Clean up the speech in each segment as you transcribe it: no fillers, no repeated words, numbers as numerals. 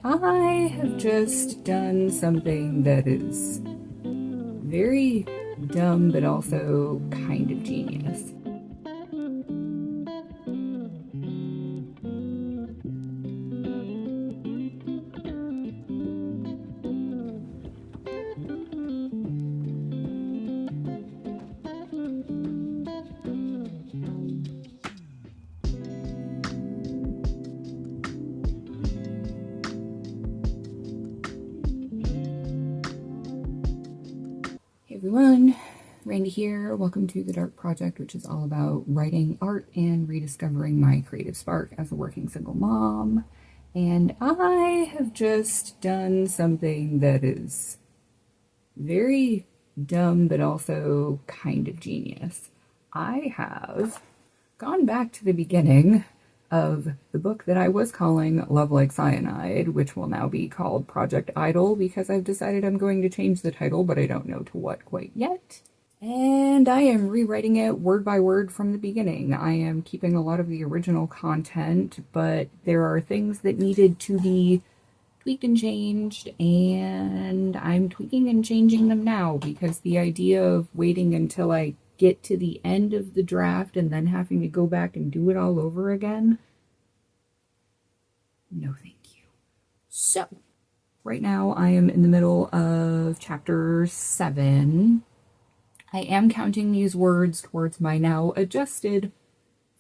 I have just done something that is very dumb but also kind of genius. Hey everyone, Randy here. Welcome to the Darq Project, which is all about writing art and rediscovering my creative spark as a working single mom. And I have just done something that is very dumb but also kind of genius. I have gone back to the beginning of the book that I was calling Love Like Cyanide, which will now be called Project Idol, because I've decided I'm going to change the title, but I don't know to what quite yet. And I am rewriting it word by word from the beginning. I am keeping a lot of the original content, but there are things that needed to be tweaked and changed, and I'm tweaking and changing them now, because the idea of waiting until I get to the end of the draft and then having to go back and do it all over again, no thank you. So right now I am in the middle of chapter 7. I am counting these words towards my now adjusted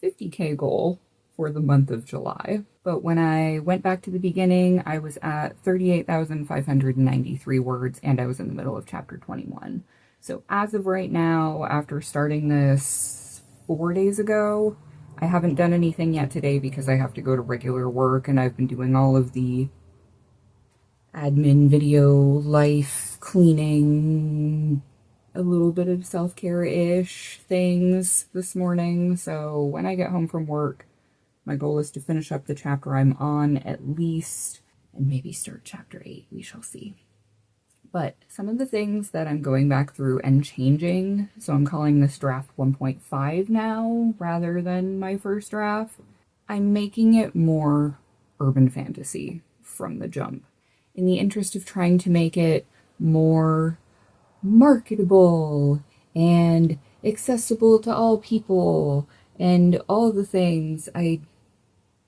50k goal for the month of July. But when I went back to the beginning, I was at 38,593 words, and I was in the middle of chapter 21. So as of right now, after starting this 4 days ago, I haven't done anything yet today because I have to go to regular work, and I've been doing all of the admin, video, life, cleaning, a little bit of self-care-ish things this morning. So when I get home from work, my goal is to finish up the chapter I'm on at least, and maybe start chapter 8. We shall see. But some of the things that I'm going back through and changing, so I'm calling this draft 1.5 now rather than my first draft, I'm making it more urban fantasy from the jump, in the interest of trying to make it more marketable and accessible to all people and all the things. I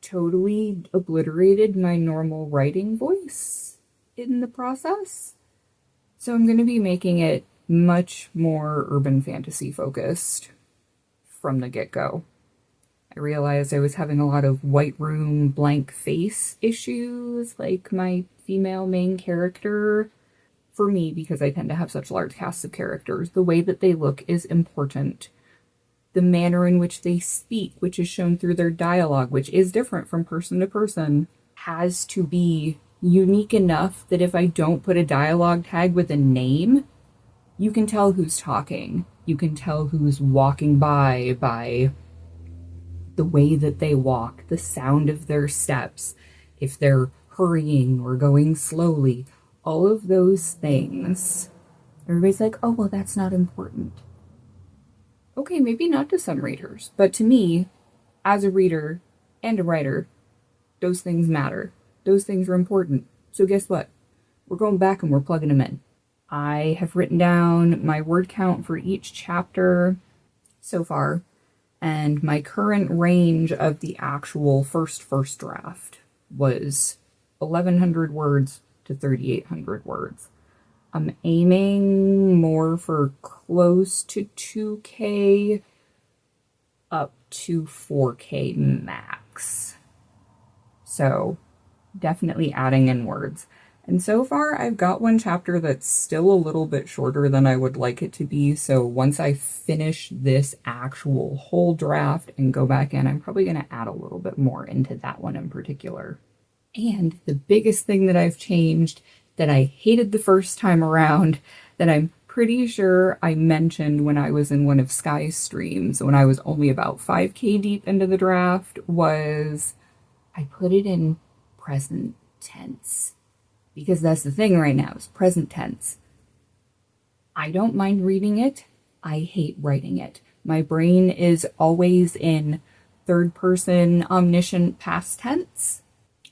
totally obliterated my normal writing voice in the process. So I'm going to be making it much more urban fantasy focused from the get-go. I realized I was having a lot of white room, blank face issues, like my female main character. For me, because I tend to have such large casts of characters, the way that they look is important. The manner in which they speak, which is shown through their dialogue, which is different from person to person, has to be unique enough that if I don't put a dialogue tag with a name, you can tell who's talking. You can tell who's walking by the way that they walk, the sound of their steps, if they're hurrying or going slowly, all of those things. Everybody's like, oh, well, that's not important. Okay, maybe not to some readers, but to me, as a reader and a writer, those things matter. Those things are important. So guess what? We're going back and we're plugging them in. I have written down my word count for each chapter so far, and my current range of the actual first draft was 1,100 words to 3,800 words. I'm aiming more for close to 2K up to 4K max. So definitely adding in words. And so far I've got one chapter that's still a little bit shorter than I would like it to be. So once I finish this actual whole draft and go back in, I'm probably going to add a little bit more into that one in particular. And the biggest thing that I've changed that I hated the first time around, that I'm pretty sure I mentioned when I was in one of Sky's streams, when I was only about 5K deep into the draft, was I put it in present tense. Because that's the thing right now, is present tense. I don't mind reading it. I hate writing it. My brain is always in third person omniscient past tense.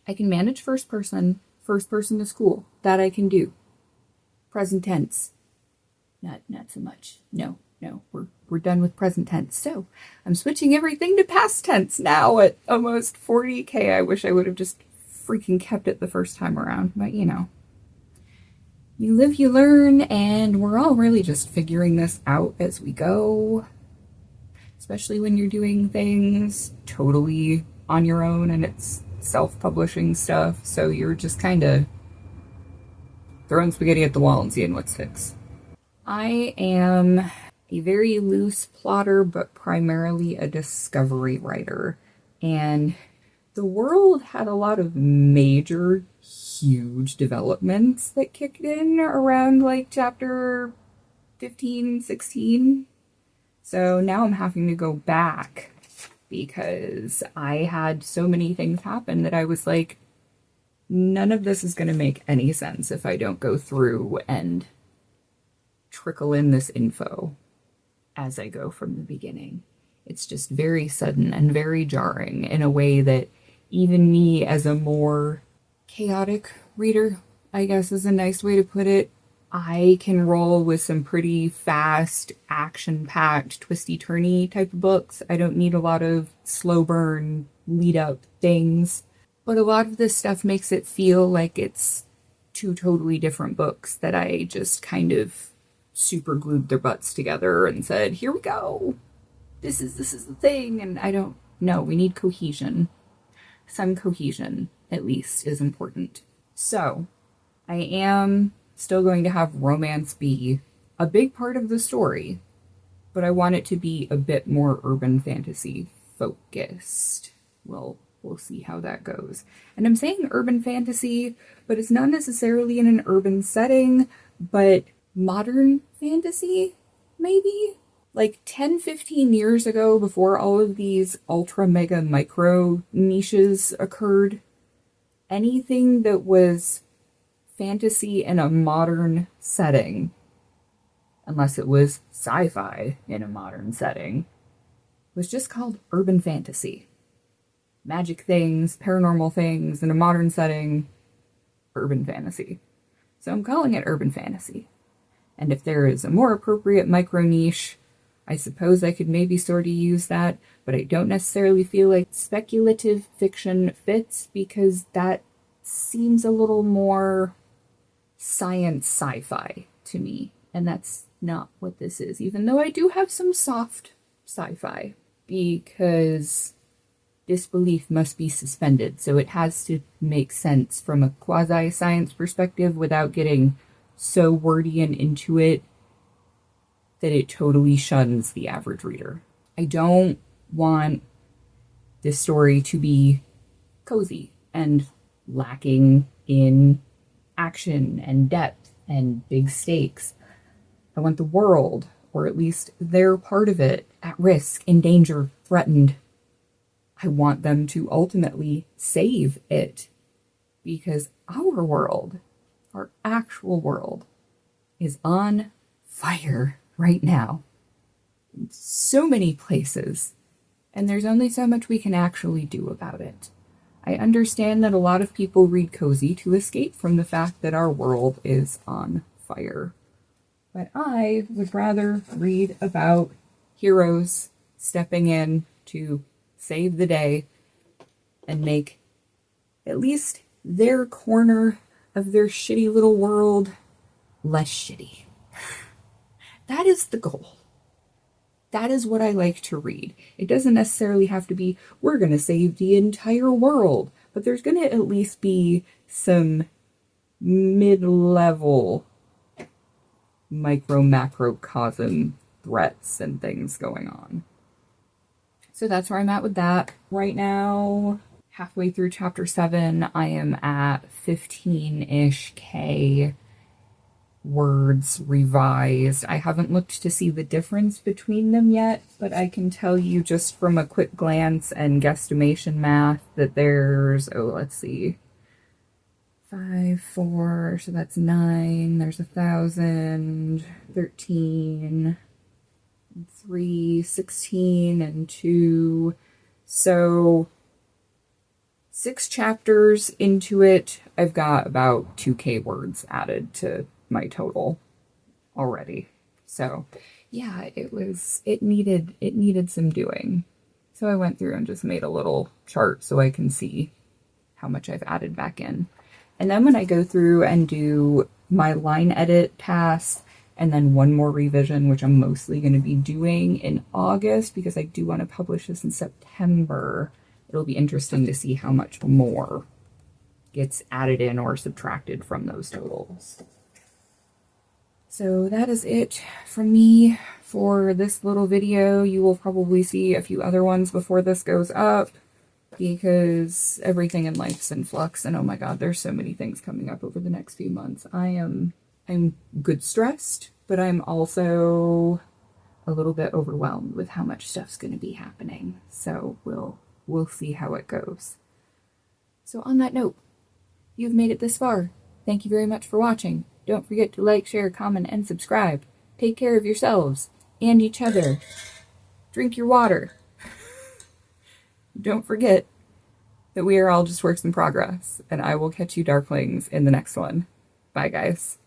I can manage first person First person to school. That I can do. Present tense. Not so much. No. We're done with present tense. So I'm switching everything to past tense now at almost 40K. I wish I would have just freaking kept it the first time around. But you know. You live, you learn, and we're all really just figuring this out as we go. Especially when you're doing things totally on your own and it's self-publishing stuff. So you're just kind of throwing spaghetti at the wall and seeing what sticks. I am a very loose plotter, but primarily a discovery writer. And the world had a lot of major, huge developments that kicked in around like chapter 15, 16. So now I'm having to go back because I had so many things happen that I was like, none of this is going to make any sense if I don't go through and trickle in this info as I go from the beginning. It's just very sudden and very jarring in a way that even me as a more chaotic reader, I guess is a nice way to put it, I can roll with some pretty fast, action-packed, twisty-turny type of books. I don't need a lot of slow burn, lead-up things. But a lot of this stuff makes it feel like it's two totally different books that I just kind of super glued their butts together and said, here we go. This is the thing. And I don't know. We need cohesion. Some cohesion, at least, is important. So, I am still going to have romance be a big part of the story, but I want it to be a bit more urban fantasy focused. We'll see how that goes. And I'm saying urban fantasy, but it's not necessarily in an urban setting, but modern fantasy, maybe? Like 10, 15 years ago, before all of these ultra mega micro niches occurred, anything that was fantasy in a modern setting, unless it was sci-fi in a modern setting, was just called urban fantasy. Magic things, paranormal things in a modern setting, urban fantasy. So I'm calling it urban fantasy. And if there is a more appropriate micro niche, I suppose I could maybe sort of use that, but I don't necessarily feel like speculative fiction fits because that seems a little more science sci-fi to me, and that's not what this is, even though I do have some soft sci-fi, because disbelief must be suspended, so it has to make sense from a quasi-science perspective without getting so wordy and into it that it totally shuns the average reader. I don't want this story to be cozy and lacking in action and depth and big stakes. I want the world, or at least their part of it, at risk, in danger, threatened. I want them to ultimately save it, because our world, our actual world, is on fire right now in so many places, and there's only so much we can actually do about it. I understand that a lot of people read cozy to escape from the fact that our world is on fire, but I would rather read about heroes stepping in to save the day and make at least their corner of their shitty little world less shitty. That is the goal. That is what I like to read. It doesn't necessarily have to be, we're going to save the entire world, but there's going to at least be some mid-level micro-macrocosm threats and things going on. So that's where I'm at with that. Right now, halfway through chapter 7, I am at 15-ish K words revised. I haven't looked to see the difference between them yet, but I can tell you just from a quick glance and guesstimation math that there's, let's see, 5, 4, so that's 9, there's 1,000, 13, 3, 16, and 2, so 6 chapters into it, I've got about 2K words added to my total already. So yeah, it needed some doing. So I went through and just made a little chart so I can see how much I've added back in. And then when I go through and do my line edit pass and then one more revision, which I'm mostly going to be doing in August because I do want to publish this in September, it'll be interesting to see how much more gets added in or subtracted from those totals. So that is it from me for this little video. You will probably see a few other ones before this goes up because everything in life's in flux, and oh my god, there's so many things coming up over the next few months. I'm good stressed, but I'm also a little bit overwhelmed with how much stuff's going to be happening. So we'll see how it goes. So on that note, you've made it this far. Thank you very much for watching. Don't forget to like, share, comment, and subscribe. Take care of yourselves and each other. Drink your water. Don't forget that we are all just works in progress, and I will catch you Darklings in the next one. Bye, guys.